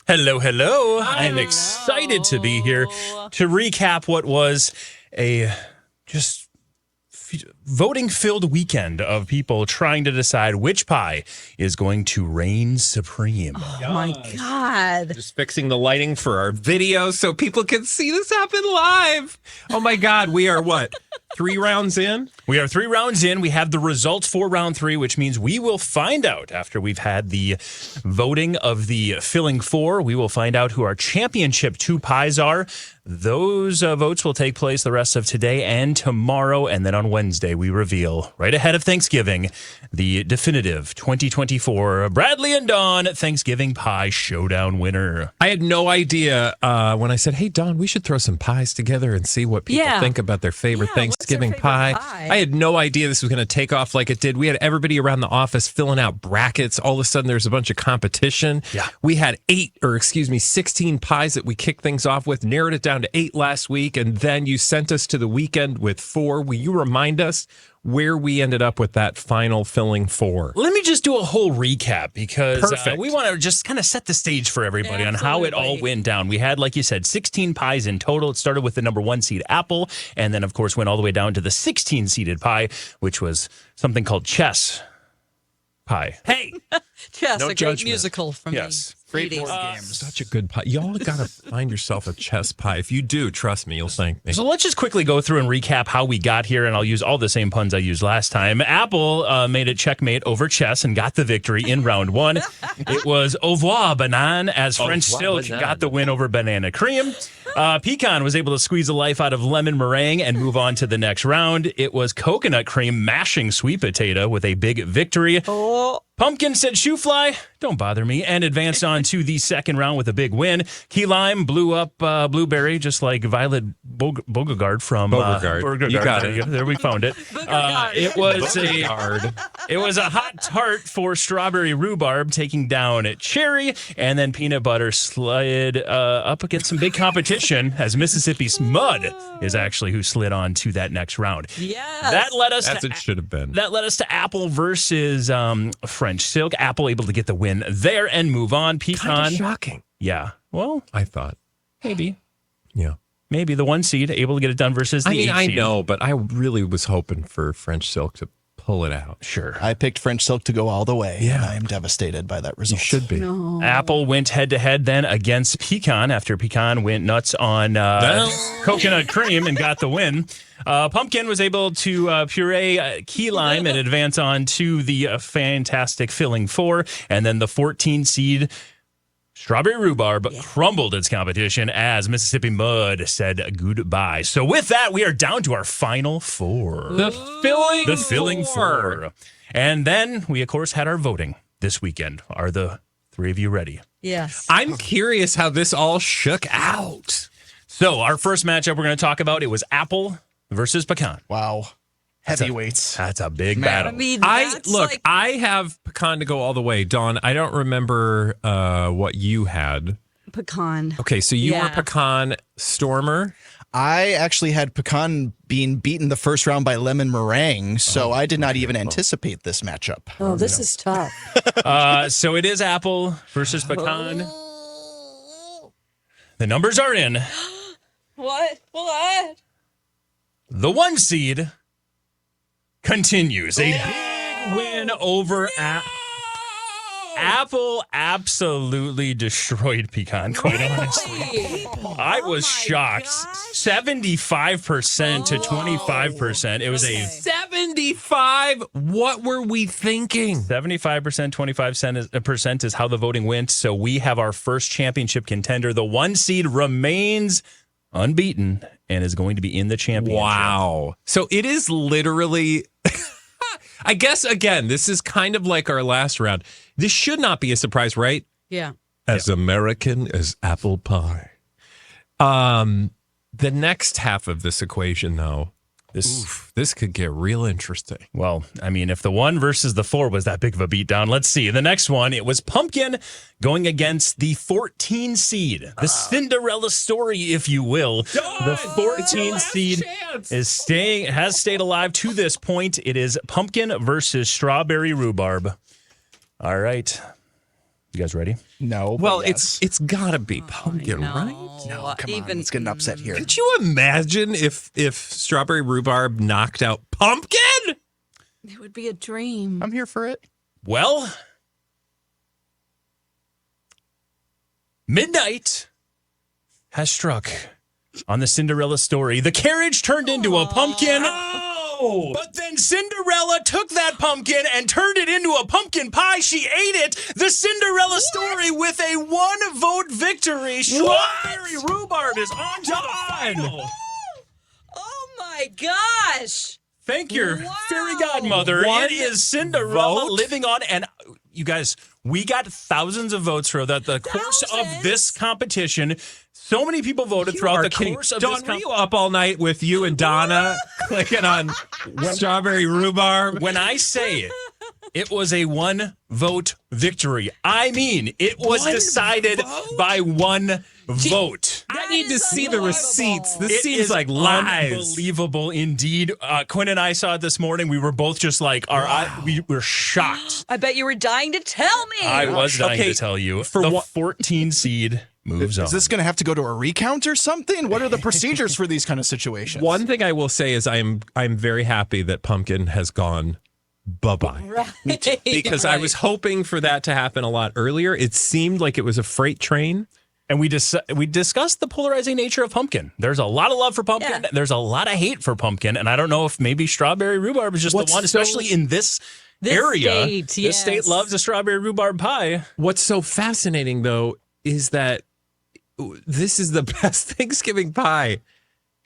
Hello, hello. I'm excited to be here to recap what was a just voting-filled weekend of people trying to decide which pie is going to reign supreme. Oh, my God. Just fixing the lighting for our video so people can see this happen live. Oh, my God. We are what? 3 rounds in? We are 3 rounds in. We have the results for round 3, which means we will find out after we've had the voting of the filling 4. We will find out who our championship 2 pies are. Those votes will take place the rest of today and tomorrow. And then on Wednesday, we reveal, right ahead of Thanksgiving, the definitive 2024 Bradley and Dawn Thanksgiving Pie Showdown winner. I had no idea when I said, hey, Dawn, we should throw some pies together and see what people think about their favorite Thanksgiving pie. pie? I had no idea this was going to take off like it did. We had everybody around the office filling out brackets. All of a sudden, there's a bunch of competition. Yeah. We had 16 pies that we kicked things off with, narrowed it down to 8 last week, and then you sent us to the weekend with 4. Will you remind us where we ended up with that final filling 4? Let me just do a whole recap because Perfect. we want to just kind of set the stage for everybody on how it all Absolutely. went down. We had, like you said, 16 pies in total. It started with the number 1 seed Apple, and then, of course, went all the way down to the 16-seeded pie, which was something called chess pie. Hey! Chess, No a great judgment. musical from Yes. the Great 80s. board games. Such a good pie. Y'all got to find yourself a chess pie. If you do, trust me, you'll thank me. So let's just quickly go through and recap how we got here, and I'll use all the same puns I used last time. Apple made it checkmate over chess and got the victory in round 1. It was au revoir banane as French Silk got the win over banana cream. Pecan was able to squeeze the life out of lemon meringue and move on to the next round. It was coconut cream mashing sweet potato with a big victory. Oh, Pumpkin said shoe fly, don't bother me, and advanced on to the second round with a big win. Key lime blew up blueberry, just like Violet Beauregard from Beauregard. You got it. There we found it. It was a hot tart for strawberry rhubarb, taking down cherry, and then peanut butter slid up against some big competition as Mississippi's Mud is actually who slid on to that next round. yes. That led us As to it should have been. that led us to Apple versus French Silk. Apple able to get the win there and move on. Pecan. Kind of shocking. Yeah. Well, I thought. maybe. Yeah. Maybe the 1 seed able to get it done versus the 8 I seed. know, but I really was hoping for French Silk to pull it out. Sure. I picked French Silk to go all the way. Yeah. And I am devastated by that You result. should be. No. Apple went head-to-head then against Pecan after Pecan went nuts on coconut cream and got the win. Pumpkin was able to puree key lime and advance on to the fantastic filling 4. And then the 14 seed Strawberry Rhubarb crumbled its competition as Mississippi Mud said goodbye. So with that, we are down to our final 4. The filling 4. And then we, of course, had our voting this weekend. Are the 3 of you ready? Yes. I'm curious how this all shook out. So our first matchup we're going to talk about, it was Apple versus Pecan. Wow. Heavyweights. That's a big I battle. mean, I that's look, like, I have pecan to go all the way. Dawn, I don't remember what you had. pecan. Okay, so you were Yeah. pecan Stormer. I actually had pecan being beaten the first round by lemon meringue, so I did not even anticipate this matchup. Oh, this is tough. So it is Apple versus Pecan. The numbers are in. What? The 1 seed continues. A big win over Apple absolutely destroyed Pecan, quite honestly. I was shocked. 75% to 25%. It was a 75. What were we thinking? 75%, 25% is how the voting went. So we have our first championship contender. The 1 seed remains unbeaten and is going to be in the championship. Wow. So it is literally, I guess, again, this is kind of like our last round. This should not be a surprise, right? Yeah. As American as apple pie. The next half of this equation, though, this could get real interesting. Well, I mean, if the 1 versus the 4 was that big of a beatdown, let's see. The next one, it was Pumpkin going against the 14 seed. The Cinderella story, if you will. The 14 seed has stayed alive to this point. It is Pumpkin versus Strawberry Rhubarb. All right. You guys ready? No. but Well, yes. it's gotta be pumpkin, right? No, come on. Let's get an upset here. Could you imagine if strawberry rhubarb knocked out pumpkin? It would be a dream. I'm here for it. Well, midnight has struck on the Cinderella story. The carriage turned into a pumpkin. Oh! But then Cinderella took that pumpkin and turned it into a pumpkin pie. She ate it. The Cinderella story with a 1-vote victory. Strawberry rhubarb is on to the final. Oh my gosh. Thank your Wow. fairy godmother. It is Cinderella living on. And you guys, we got thousands of votes for the course of this competition. So many people voted throughout the course of this Dawn, were you up all night with you and Donna clicking on strawberry rhubarb? When I say it was a 1-vote victory, I mean it was decided by 1 vote. I need to see the receipts. This It seems is like lies. unbelievable indeed. Quinn and I saw it this morning. We were both just like, we were shocked. I bet you were dying to tell me. I was dying Okay, to tell you. for The what- 14 seed moves on. Is this going to have to go to a recount or something? What are the procedures for these kind of situations? One thing I will say is I'm very happy that pumpkin has gone bye-bye. Right. Because I was hoping for that to happen a lot earlier. It seemed like it was a freight train. And we discussed the polarizing nature of pumpkin. There's a lot of love for pumpkin. Yeah. There's a lot of hate for pumpkin. And I don't know if maybe strawberry rhubarb is just What's the one, especially in this area. state, This state yes. loves a strawberry rhubarb pie. What's so fascinating, though, is that this is the best Thanksgiving pie.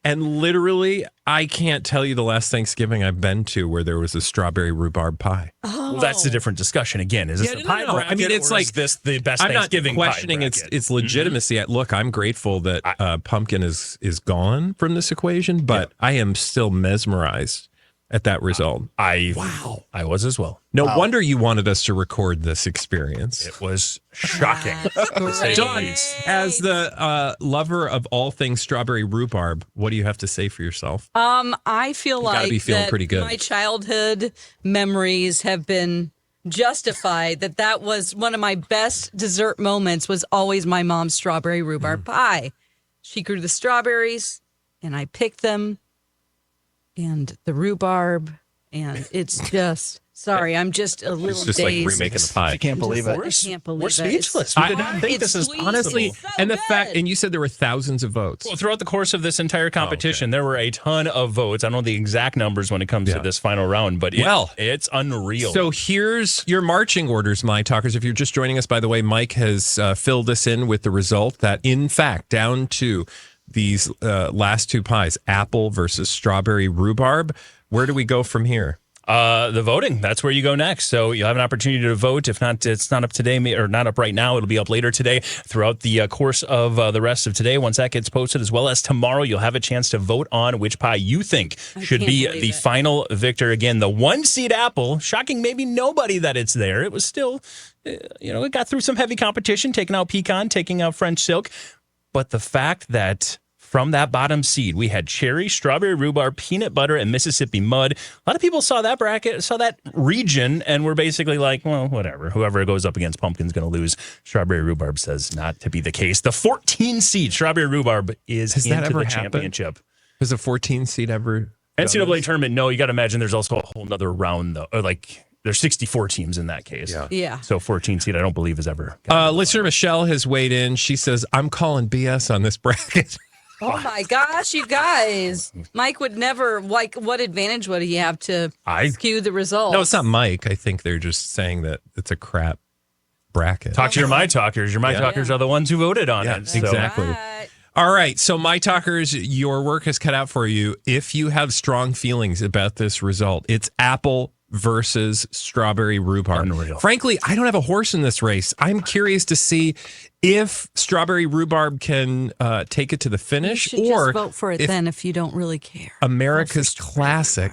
And literally, I can't tell you the last Thanksgiving I've been to where there was a strawberry rhubarb pie. Well, that's a different discussion. Again, is this the pie no. bracket? I mean, it's or like is this the best I'm not Thanksgiving questioning pie its bracket? its legitimacy. Look, I'm grateful that pumpkin is gone from this equation, but I am still mesmerized at that result. I was as well. No wonder you wanted us to record this experience. It was shocking. to say the Dawn, least. as the lover of all things strawberry rhubarb, what do you have to say for yourself? I feel gotta like be feeling that pretty good. my childhood memories have been justified. That was one of my best dessert moments. Was always my mom's strawberry rhubarb pie. She grew the strawberries, and I picked them, and the rhubarb, and it's just. Sorry, I'm just a little It's just dazed. like remaking the pie. I can't believe it. I can't believe We're it. speechless. It's- We did not think it's this is sweet. Honestly, It's so and the good. fact, and you said there were thousands of votes. Well, throughout the course of this entire competition, there were a ton of votes. I don't know the exact numbers when it comes to this final round, but it's unreal. So here's your marching orders, my talkers. If you're just joining us, by the way, Mike has filled us in with the result that, in fact, down to these last 2 pies, apple versus strawberry rhubarb. Where do we go from here? The voting, that's where you go next. So you'll have an opportunity to vote. If not, it's not up today or not up right now. It'll be up later today throughout the course of the rest of today. Once that gets posted, as well as tomorrow, you'll have a chance to vote on which pie you think should can't be believe the it. final victor. Again, the 1-seed apple, shocking maybe nobody that it's there. It was still, it got through some heavy competition, taking out pecan, taking out French silk. But the fact that from that bottom seed, we had cherry, strawberry rhubarb, peanut butter, and Mississippi mud. A lot of people saw that bracket, saw that region, and were basically like, well, whatever. Whoever goes up against pumpkin's going to lose. Strawberry rhubarb says not to be the case. The 14 seed strawberry rhubarb is Has that into ever the happened? championship. Has a 14 seed ever? NCAA tournament, no. You got to imagine there's also a whole nother round, though. Or like, there's 64 teams in that case. Yeah. So 14 seed, I don't believe has ever. Listener Michelle has weighed in. She says, I'm calling BS on this bracket. Oh my gosh, you guys! Mike would never like. What advantage would he have to skew the results? No, it's not Mike. I think they're just saying that it's a crap bracket. Talk to your My Talkers. Your My Talkers are the ones who voted on it. So. exactly. Right. All right. So, my talkers, your work is cut out for you. If you have strong feelings about this result, it's apple versus strawberry rhubarb. Unreal. Frankly, I don't have a horse in this race. I'm curious to see if strawberry rhubarb can take it to the You finish, should or just vote for it if then if you don't really care. America's classic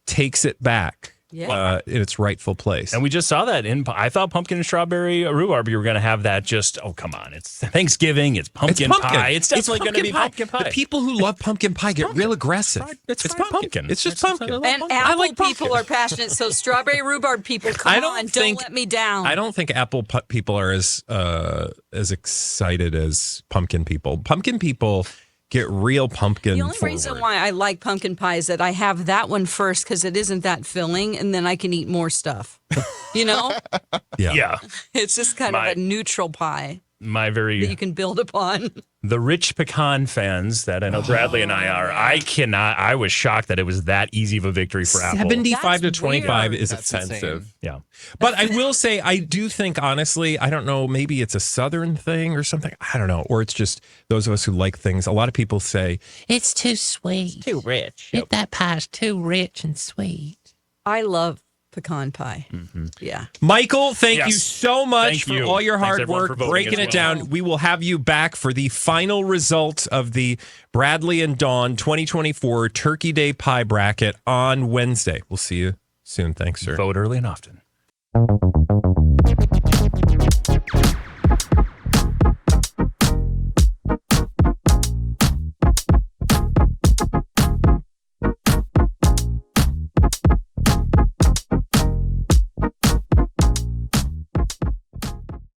takes it back in its rightful place. And we just saw that I thought pumpkin and strawberry rhubarb, you were going to have that just, oh, come on. It's Thanksgiving. It's pumpkin pie. It's definitely going to be pumpkin pie. The people who love pumpkin pie get real aggressive. It's pumpkin. It's just pumpkin. And apple people are passionate, so strawberry rhubarb people, don't let me down. I don't think apple people are as excited as pumpkin people. Pumpkin people get real pumpkin. The only reason why I like pumpkin pie is that I have that one first because it isn't that filling, and then I can eat more stuff. You know? Yeah. It's just kind of a neutral pie that you can build upon. The rich pecan fans that I know Bradley and I are, I was shocked that it was that easy of a victory for Apple. 75 That's to 25 weird. is That's offensive. insane. Yeah. But I will say, I do think, honestly, I don't know, maybe it's a Southern thing or something. I don't know. Or it's just those of us who like things. A lot of people say, it's too sweet. Too rich. That pie's too rich and sweet. I love pecan pie. Yeah. Michael, thank Yes. you so much Thank for you. all your Thanks, hard everyone, work for voting breaking as it well. down. We will have you back for the final result of the Bradley and Dawn 2024 Turkey Day Pie Bracket on Wednesday. We'll see you soon. Thanks, sir. Vote early and often.